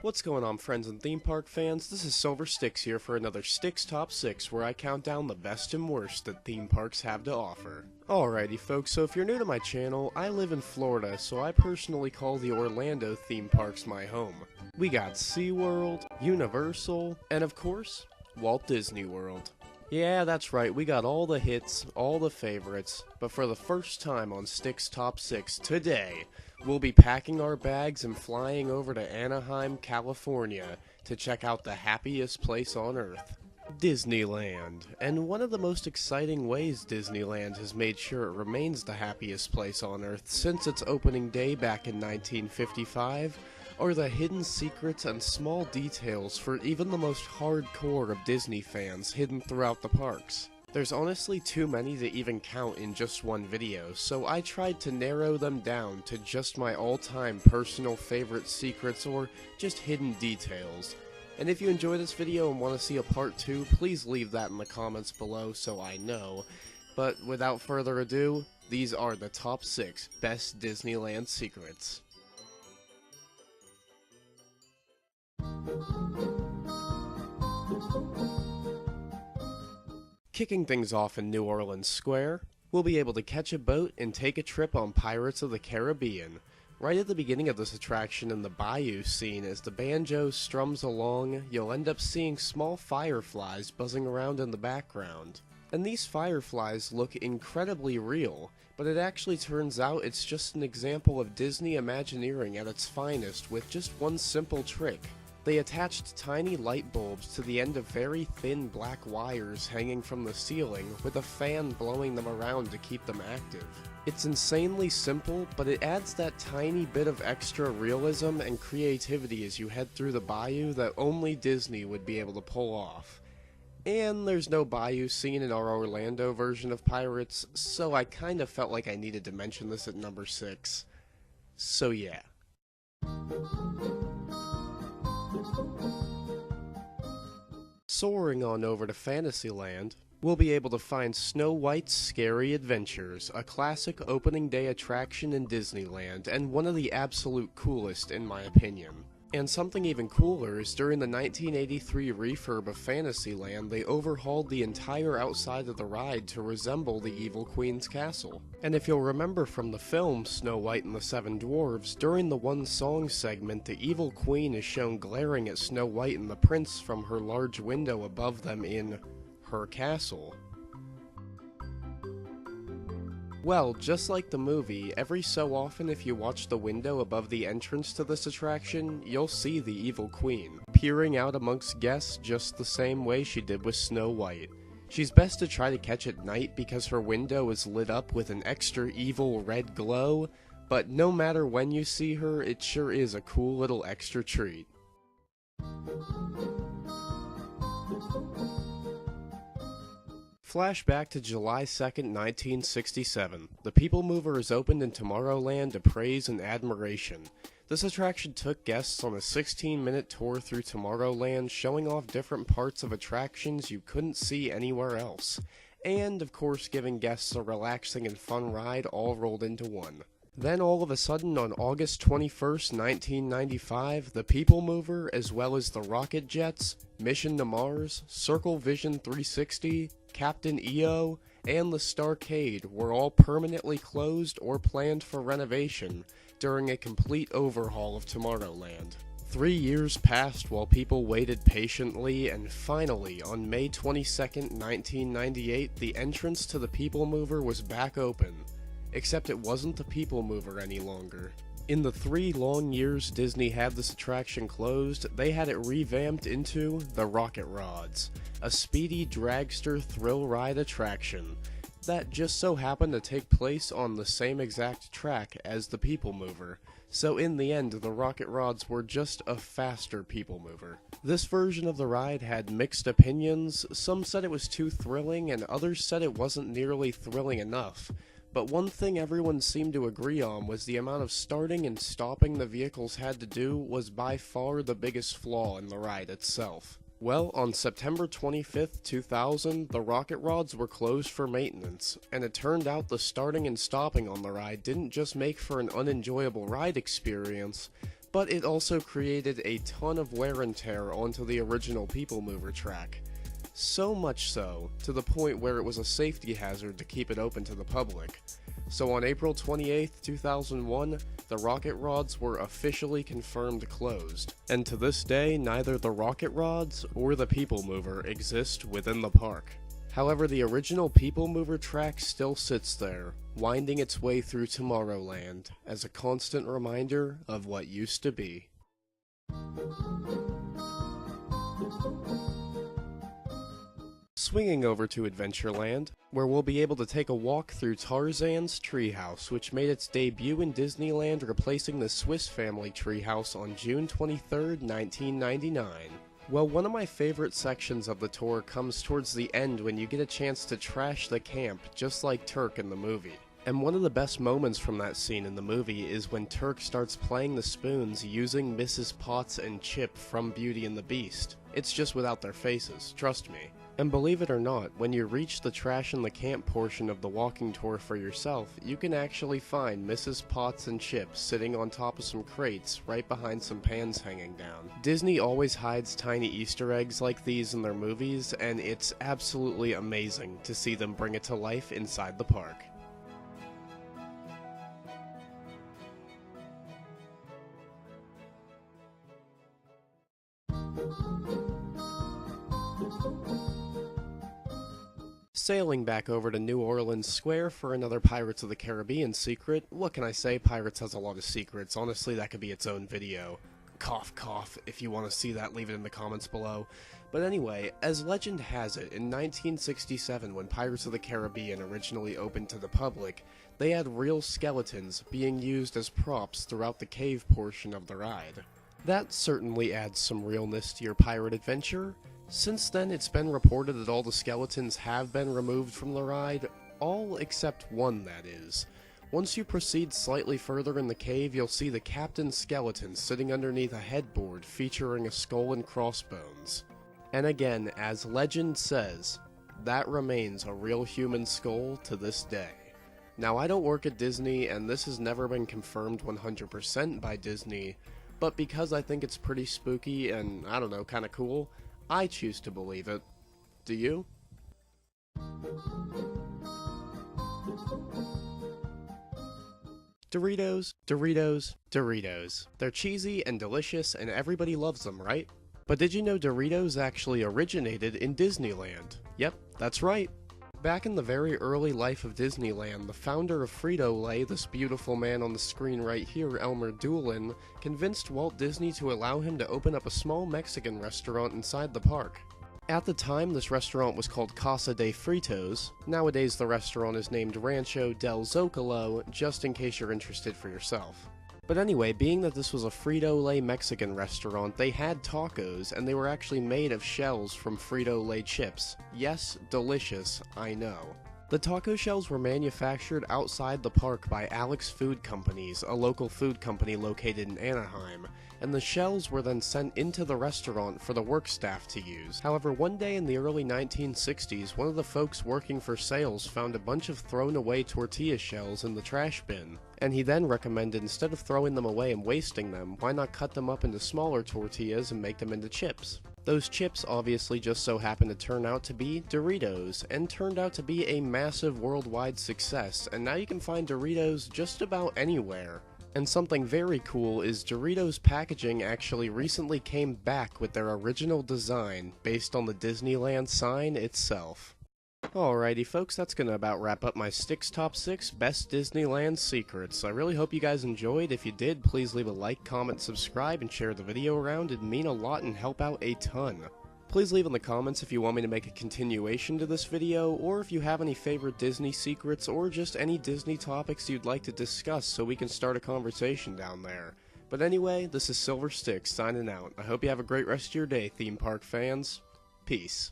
What's going on, friends and theme park fans? This is Silver Stix here for another Stix Top 6 where I count down the best and worst that theme parks have to offer. Alrighty folks, so if you're new to my channel, I live in Florida, so I personally call the Orlando theme parks my home. We got SeaWorld, Universal, and of course, Walt Disney World. Yeah, that's right, we got all the hits, all the favorites, but for the first time on Stix Top 6 today, we'll be packing our bags and flying over to Anaheim, California to check out the happiest place on Earth, Disneyland. And one of the most exciting ways Disneyland has made sure it remains the happiest place on Earth since its opening day back in 1955 are the hidden secrets and small details for even the most hardcore of Disney fans hidden throughout the parks. There's honestly too many to even count in just one video, so I tried to narrow them down to just my all-time personal favorite secrets or just hidden details. And if you enjoy this video and want to see a part 2, please leave that in the comments below so I know. But without further ado, these are the top 6 best Disneyland secrets. Kicking things off in New Orleans Square, we'll be able to catch a boat and take a trip on Pirates of the Caribbean. Right at the beginning of this attraction in the bayou scene, as the banjo strums along, you'll end up seeing small fireflies buzzing around in the background. And these fireflies look incredibly real, but it actually turns out it's just an example of Disney Imagineering at its finest with just one simple trick. They attached tiny light bulbs to the end of very thin black wires hanging from the ceiling, with a fan blowing them around to keep them active. It's insanely simple, but it adds that tiny bit of extra realism and creativity as you head through the bayou that only Disney would be able to pull off. And there's no bayou scene in our Orlando version of Pirates, so I kinda felt like I needed to mention this at number 6. So yeah. Soaring on over to Fantasyland, we'll be able to find Snow White's Scary Adventures, a classic opening day attraction in Disneyland, and one of the absolute coolest in my opinion. And something even cooler is during the 1983 refurb of Fantasyland, they overhauled the entire outside of the ride to resemble the Evil Queen's castle. And if you'll remember from the film Snow White and the Seven Dwarfs, during the one song segment, the Evil Queen is shown glaring at Snow White and the Prince from her large window above them in her castle. Well, just like the movie, every so often if you watch the window above the entrance to this attraction, you'll see the Evil Queen, peering out amongst guests just the same way she did with Snow White. She's best to try to catch at night because her window is lit up with an extra evil red glow, but no matter when you see her, it sure is a cool little extra treat. Flashback to July 2nd, 1967. The People Mover is opened in Tomorrowland to praise and admiration. This attraction took guests on a 16-minute tour through Tomorrowland, showing off different parts of attractions you couldn't see anywhere else, and of course giving guests a relaxing and fun ride all rolled into one. Then all of a sudden on August 21st, 1995, the People Mover, as well as the Rocket Jets, Mission to Mars, Circle Vision 360, Captain EO, and the Starcade were all permanently closed or planned for renovation during a complete overhaul of Tomorrowland. 3 years passed while people waited patiently, and finally, on May 22nd, 1998, the entrance to the People Mover was back open. Except it wasn't the People Mover any longer. In the 3 long years Disney had this attraction closed, they had it revamped into the Rocket Rods, a speedy dragster thrill ride attraction that just so happened to take place on the same exact track as the People Mover. So in the end, the Rocket Rods were just a faster People Mover. This version of the ride had mixed opinions. Some said it was too thrilling, and others said it wasn't nearly thrilling enough. But one thing everyone seemed to agree on was the amount of starting and stopping the vehicles had to do was by far the biggest flaw in the ride itself. Well, on September 25th, 2000, the Rocket Rods were closed for maintenance, and it turned out the starting and stopping on the ride didn't just make for an unenjoyable ride experience, But it also created a ton of wear and tear onto the original People Mover track. So much so, to the point where it was a safety hazard to keep it open to the public. So on April 28, 2001, the rocket rods were officially confirmed closed, and to this day, neither the rocket rods or the People Mover exist within the park. However, the original People Mover track still sits there, winding its way through Tomorrowland, as a constant reminder of what used to be. Swinging over to Adventureland, where we'll be able to take a walk through Tarzan's treehouse, which made its debut in Disneyland, replacing the Swiss Family treehouse on June 23, 1999. Well, one of my favorite sections of the tour comes towards the end when you get a chance to trash the camp, just like Turk in the movie. And one of the best moments from that scene in the movie is when Turk starts playing the spoons using Mrs. Potts and Chip from Beauty and the Beast. It's just without their faces, trust me. And believe it or not, when you reach the trash in the camp portion of the walking tour for yourself, you can actually find Mrs. Potts and Chip sitting on top of some crates right behind some pans hanging down. Disney always hides tiny Easter eggs like these in their movies, and it's absolutely amazing to see them bring it to life inside the park. Sailing back over to New Orleans Square for another Pirates of the Caribbean secret. What can I say? Pirates has a lot of secrets. Honestly, that could be its own video. Cough, cough. If you want to see that, leave it in the comments below. But anyway, as legend has it, in 1967, when Pirates of the Caribbean originally opened to the public, they had real skeletons being used as props throughout the cave portion of the ride. That certainly adds some realness to your pirate adventure. Since then, it's been reported that all the skeletons have been removed from the ride, all except one, that is. Once you proceed slightly further in the cave, you'll see the captain's skeleton sitting underneath a headboard featuring a skull and crossbones. And again, as legend says, that remains a real human skull to this day. Now, I don't work at Disney, and this has never been confirmed 100% by Disney, but because I think it's pretty spooky and, I don't know, kinda cool, I choose to believe it. Do you? Doritos, Doritos, Doritos. They're cheesy and delicious and everybody loves them, right? But did you know Doritos actually originated in Disneyland? Yep, that's right. Back in the very early life of Disneyland, the founder of Frito-Lay, this beautiful man on the screen right here, Elmer Doolin, convinced Walt Disney to allow him to open up a small Mexican restaurant inside the park. At the time, this restaurant was called Casa de Fritos. Nowadays, the restaurant is named Rancho del Zocalo, just in case you're interested for yourself. But anyway, being that this was a Frito-Lay Mexican restaurant, they had tacos, and they were actually made of shells from Frito-Lay chips. Yes, delicious, I know. The taco shells were manufactured outside the park by Alex Food Companies, a local food company located in Anaheim, and the shells were then sent into the restaurant for the work staff to use. However, one day in the early 1960s, one of the folks working for sales found a bunch of thrown away tortilla shells in the trash bin, and he then recommended instead of throwing them away and wasting them, why not cut them up into smaller tortillas and make them into chips? Those chips obviously just so happened to turn out to be Doritos, and turned out to be a massive worldwide success, and now you can find Doritos just about anywhere. And something very cool is Doritos packaging actually recently came back with their original design, based on the Disneyland sign itself. Alrighty folks, that's gonna about wrap up my Stix Top 6 Best Disneyland Secrets. I really hope you guys enjoyed. If you did, please leave a like, comment, subscribe, and share the video around. It'd mean a lot and help out a ton. Please leave in the comments if you want me to make a continuation to this video, or if you have any favorite Disney secrets, or just any Disney topics you'd like to discuss so we can start a conversation down there. But anyway, this is Silver Stix signing out. I hope you have a great rest of your day, theme park fans. Peace.